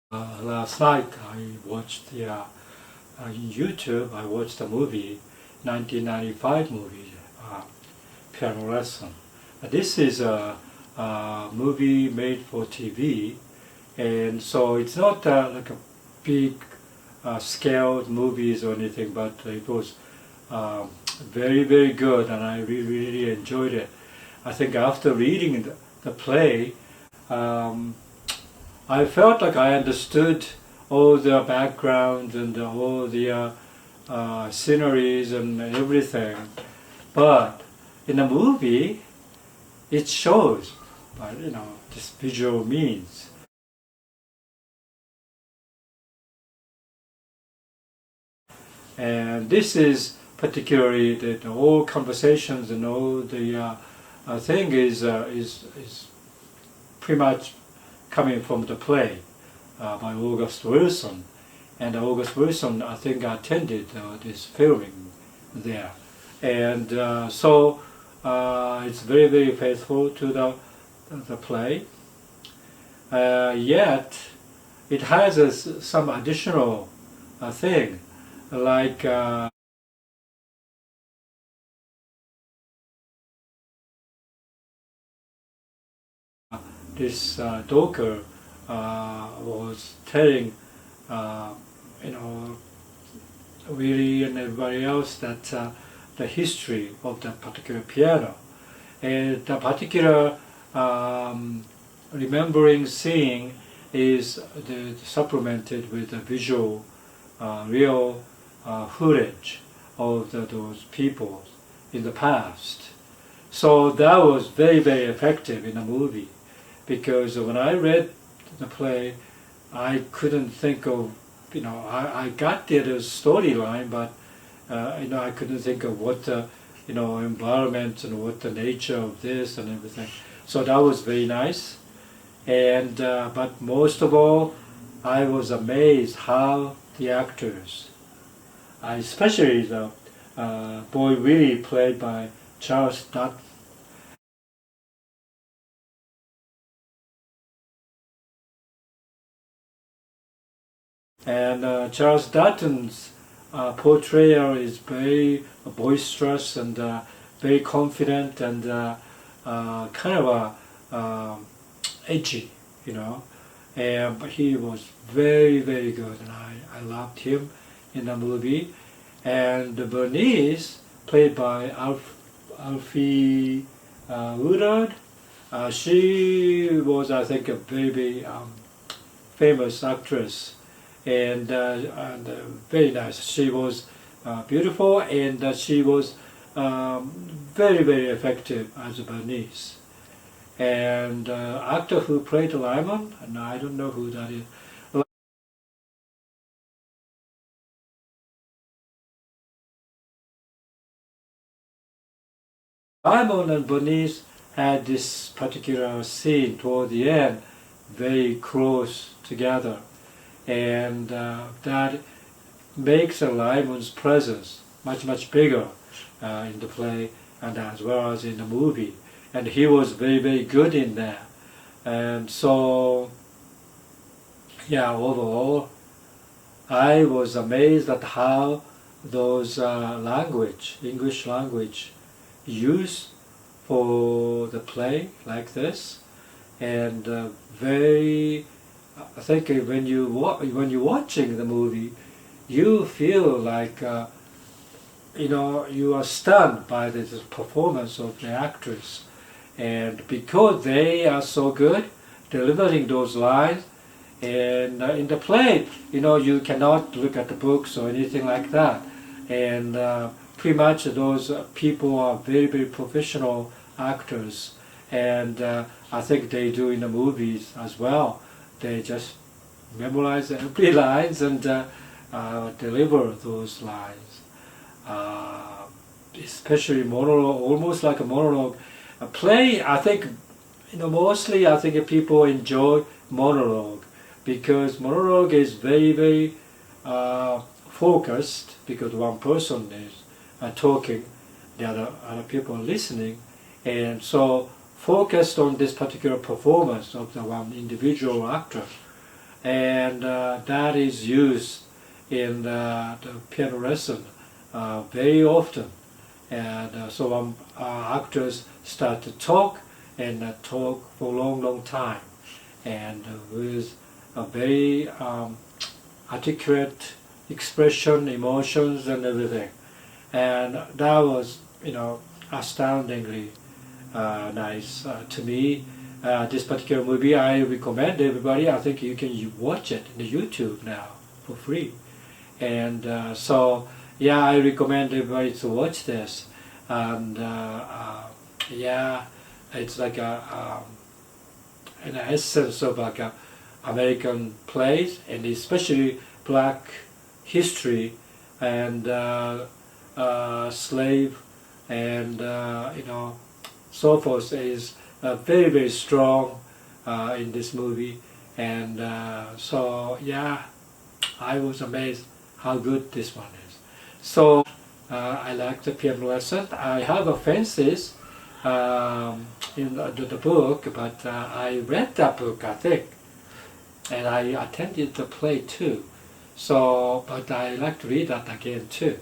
Last night I watched in YouTube. I watched the movie, 1995 movie, Piano Lesson. This is a movie made for TV, and so it's not like a big scaled movies or anything, but it was very very good, and I really enjoyed it. I think after reading the play. I felt like I understood all the background and all the sceneries and everything, but in the movie, it shows by just visual means. And this is particularly that all conversations and all the thing is pretty much coming from the play by August Wilson. And August Wilson, I think, attended this filming there. And so it's very, very faithful to the play. Yet, it has some additional thing, like this Docker was telling, you know, Willie and everybody else that the history of that particular piano, and the particular remembering scene is supplemented with a visual, real footage of those people in the past. So that was very, very effective in the movie, because when I read the play, I couldn't think of, I got the storyline, but I couldn't think of what the, environment and what the nature of this and everything. So that was very nice. And but most of all, I was amazed how the actors, especially the boy Willie, played by Charles Dutton. And Charles Dutton's portrayal is very boisterous and very confident and kind of edgy, And but he was very, very good, and I loved him in the movie. And Bernice, played by Alfie Woodard, she was, I think, a very famous actress, and very nice. She was beautiful, and she was very, very effective as Bernice. And actor who played Lyman, and I don't know who that is. Lyman and Bernice had this particular scene toward the end, very close together, and that makes Lyman's presence much, much bigger in the play and as well as in the movie. And he was very, very good in that. And so, yeah, overall, I was amazed at how those English language, used for the play like this, and I think when you're watching the movie, you feel like you are stunned by the performance of the actors, and because they are so good delivering those lines, and in the play, you cannot look at the books or anything like that, and pretty much those people are very, very professional actors, and I think they do in the movies as well. They just memorize every lines and deliver those lines. Especially monologue, almost like a monologue. A play, I think, mostly I think people enjoy monologue, because monologue is very, very focused, because one person is talking, the other people are listening, and so focused on this particular performance of the one individual actor. and that is used in the piano lesson very often. And so actors start to talk and talk for a long time, and with a very articulate expression, emotions, and everything. And that was, astoundingly nice to me. This particular movie, I recommend everybody. I think you can watch it in the YouTube now for free. And so, yeah, I recommend everybody to watch this. And yeah, it's like an essence of like a American plays, and especially Black history and slave and so forth is very strong in this movie. And so yeah, I was amazed how good this one is. So I like the piano lesson. I have offenses in the book, but I read that book, I think, and I attended the play too. So, but I like to read that again too.